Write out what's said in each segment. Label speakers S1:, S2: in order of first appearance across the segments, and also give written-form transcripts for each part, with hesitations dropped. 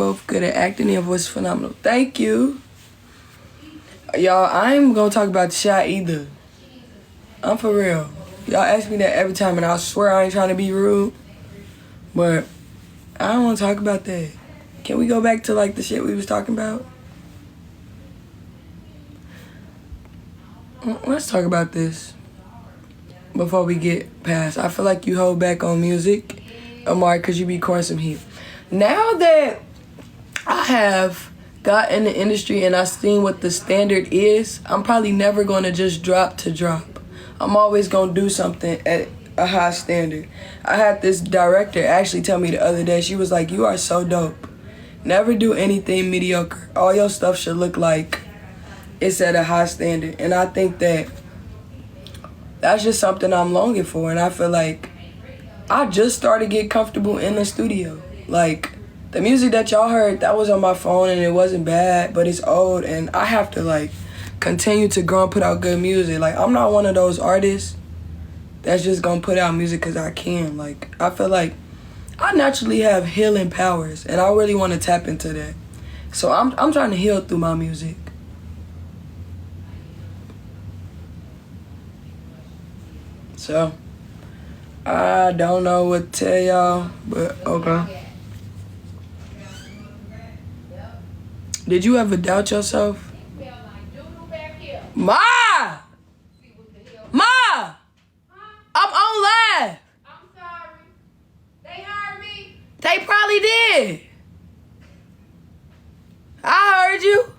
S1: Both good at acting. Your voice is phenomenal. Thank you. Y'all, I ain't gonna talk about the shot either. I'm for real. Y'all ask me that every time, and I swear I ain't trying to be rude. But I don't want to talk about that. Can we go back to, like, the shit we was talking about? Let's talk about this before we get past. I feel like you hold back on music, Amari, because you be coursing some heat. Now that I have got in the industry and I've seen what the standard is, I'm probably never going to just drop to drop. I'm always going to do something at a high standard. I had this director actually tell me the other day, she was like, you are so dope. Never do anything mediocre. All your stuff should look like it's at a high standard. And I think that that's just something I'm longing for. And I feel like I just started getting comfortable in the studio. Like, the music that y'all heard, that was on my phone and it wasn't bad, but it's old. And I have to, like, continue to grow and put out good music. Like, I'm not one of those artists that's just gonna put out music because I can. Like, I feel like I naturally have healing powers, and I really want to tap into that. So I'm trying to heal through my music. So I don't know what to tell y'all, but okay. Did you ever doubt yourself? Ma! Ma! I'm on live.
S2: I'm sorry. They heard me.
S1: They probably did. I heard you.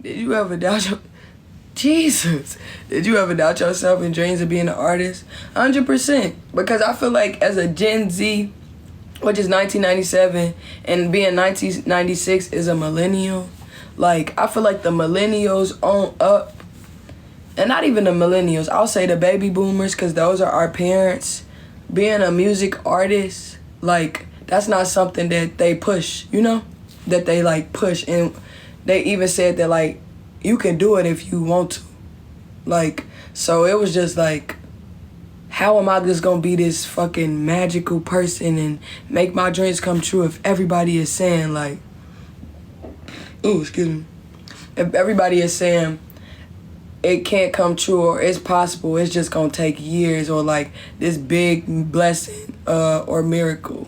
S1: Did you ever doubt your... Jesus. Did you ever doubt yourself in dreams of being an artist? 100%. Because I feel like as a Gen Z, which is 1997, and being 1996 is a millennial, like, I feel like the millennials on up, and not even the millennials, I'll say the baby boomers, because those are our parents. Being a music artist, like, that's not something that they push, you know? That they, like, push. And they even said that, like, you can do it if you want to. Like, so it was just like, how am I just gonna be this fucking magical person and make my dreams come true if everybody is saying, like, ooh, excuse me. If everybody is saying it can't come true or it's possible, it's just gonna take years, or like this big blessing or miracle.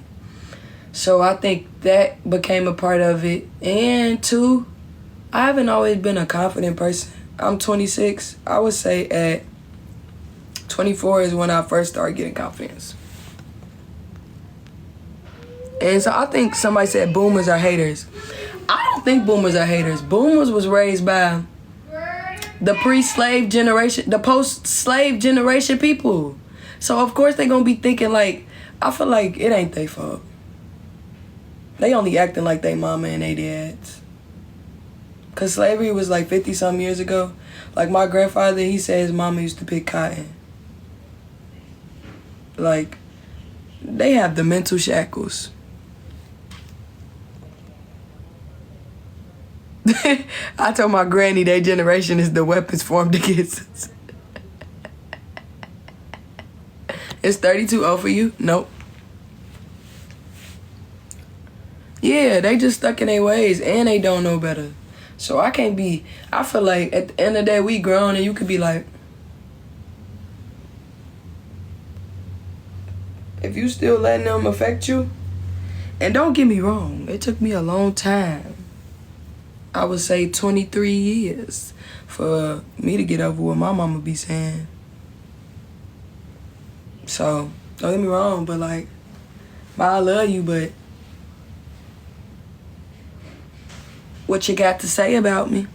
S1: So I think that became a part of it. And two, I haven't always been a confident person. I'm 26. I would say at 24 is when I first started getting confidence. And so I think somebody said boomers are haters. I don't think boomers are haters. Boomers was raised by the pre-slave generation, the post-slave generation people. So of course they gonna be thinking, like, I feel like it ain't their fault. They only acting like they mama and they dads. Cause slavery was like 50-some years ago. Like my grandfather, he said his mama used to pick cotton. Like, they have the mental shackles. I told my granny their generation is the weapons formed against us. It's 32-0 for you? Nope. Yeah, they just stuck in their ways and they don't know better. So I can't be, I feel like at the end of the day, we grown and you could be like, if you still letting them affect you, and don't get me wrong, it took me a long time. I would say 23 years for me to get over what my mama be saying. So, don't get me wrong, but like, I love you, but what you got to say about me?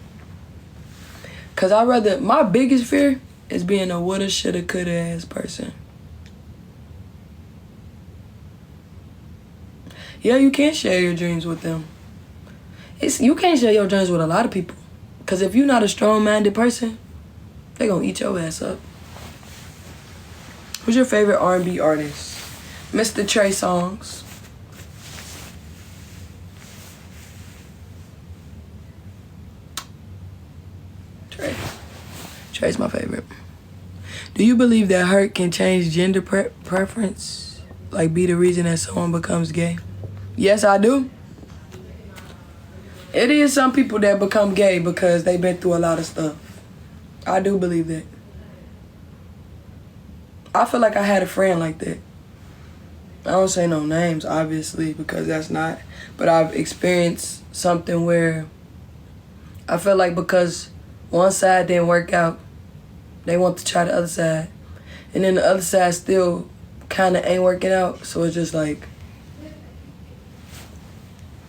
S1: Cause my biggest fear is being a woulda, shoulda, coulda ass person. Yeah, you can share your dreams with them. You can't share your dreams with a lot of people. Cause if you're not a strong-minded person, they gonna eat your ass up. Who's your favorite R&B artist? Mr. Trey Songz. Trey's my favorite. Do you believe that hurt can change gender preference? Like be the reason that someone becomes gay? Yes, I do. It is some people that become gay because they've been through a lot of stuff. I do believe that. I feel like I had a friend like that. I don't say no names, obviously, because that's not. But I've experienced something where I feel like because one side didn't work out, they want to try the other side. And then the other side still kind of ain't working out. So it's just like,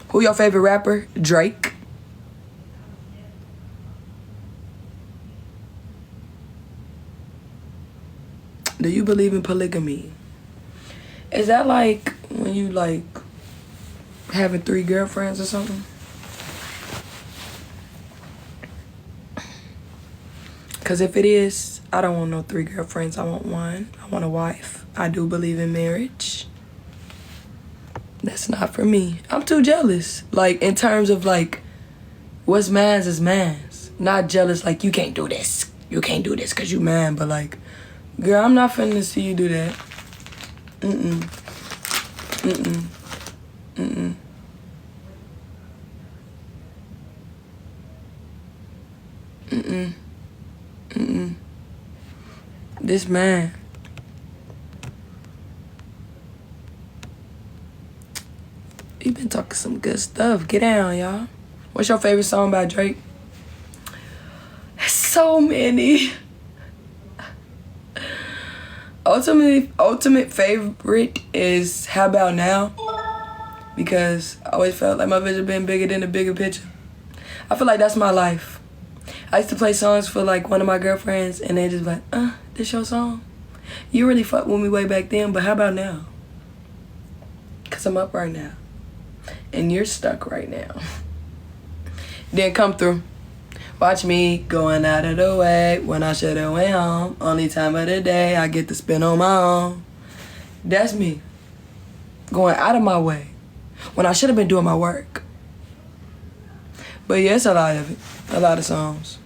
S1: who your favorite rapper? Drake. Do you believe in polygamy? Is that like when you like having 3 girlfriends or something? Because if it is, I don't want no 3 girlfriends. I want 1. I want a wife. I do believe in marriage. That's not for me. I'm too jealous. Like, in terms of, like, what's man's is man's. Not jealous, like, you can't do this. You can't do this because you man. But, like, girl, I'm not finna see you do that. Mm-mm. Mm-mm. Mm-mm. Mm-mm. Mm-mm. This man. You been talking some good stuff. Get down, y'all. What's your favorite song by Drake? So many. Ultimate favorite is How About Now? Because I always felt like my vision been bigger than the bigger picture. I feel like that's my life. I used to play songs for like one of my girlfriends and they just like, this your song? You really fucked with me way back then, but how about now? Cause I'm up right now. And you're stuck right now. Then come through. Watch me going out of the way when I should've went home. Only time of the day I get to spend on my own. That's me. Going out of my way when I should've been doing my work. But yeah, it's a lot of it. A lot of songs.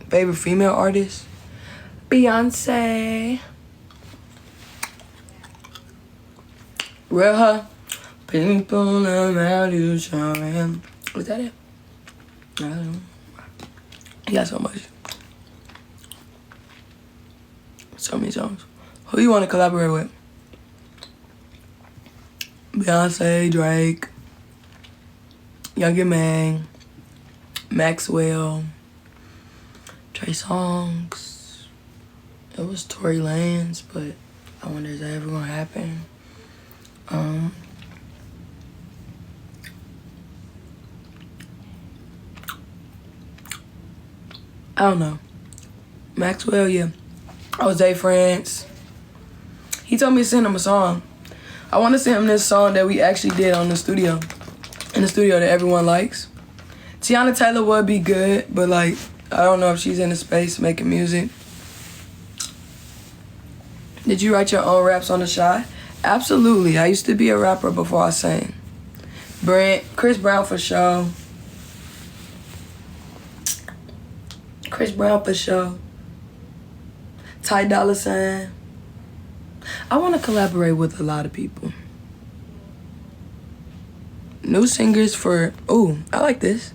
S1: Favorite female artist? Beyonce. Real her. People around you showing. Was that it? I don't know. He got so much. So many songs. Who you want to collaborate with? Beyonce, Drake, Young Mang, Maxwell, Trey Songz. It was Tory Lanez, but I wonder is that ever gonna happen? I don't know. Maxwell, yeah. Jose France. He told me to send him a song. I want to send him this song that we actually did on the studio. In the studio that everyone likes. Tiana Taylor would be good, but like, I don't know if she's in the space making music. Did you write your own raps on the shy? Absolutely. I used to be a rapper before I sang. Chris Brown for sure. Chris Brown for sure. Ty Dolla $ign. I want to collaborate with a lot of people. New singers for... Ooh, I like this.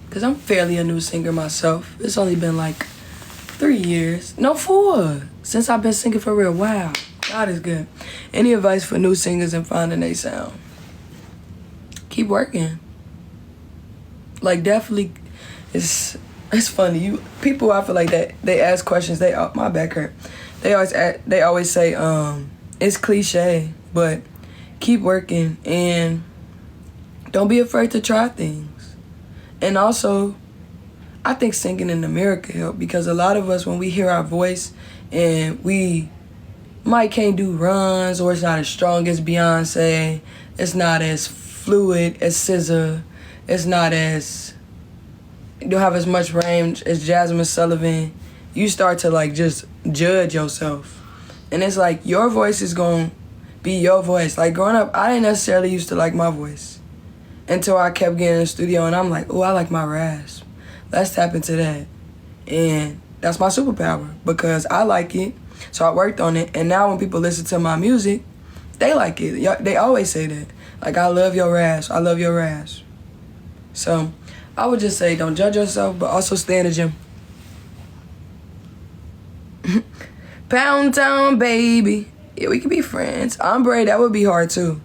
S1: Because I'm fairly a new singer myself. It's only been like 3 years. No, 4. Since I've been singing for real. Wow. God is good. Any advice for new singers and finding their sound? Keep working. Like, definitely... It's funny. People, I feel like that they ask questions. My back hurt. They always say it's cliche, but keep working and don't be afraid to try things. And also, I think singing in the mirror can help because a lot of us, when we hear our voice and we might can't do runs or it's not as strong as Beyonce, it's not as fluid as SZA, it's not as... You don't have as much range as Jasmine Sullivan. You start to like just judge yourself. And it's like your voice is gonna be your voice. Like growing up, I didn't necessarily used to like my voice. Until I kept getting in the studio and I'm like, oh, I like my rasp. Let's tap into that. And that's my superpower because I like it. So I worked on it, and now when people listen to my music, they like it. They always say that. Like, I love your ass. I love your ass. So I would just say don't judge yourself, but also stay in the gym. Pound Town, baby. Yeah, we could be friends. Amari, that would be hard too.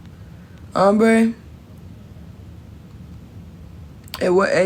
S1: Amari. At what age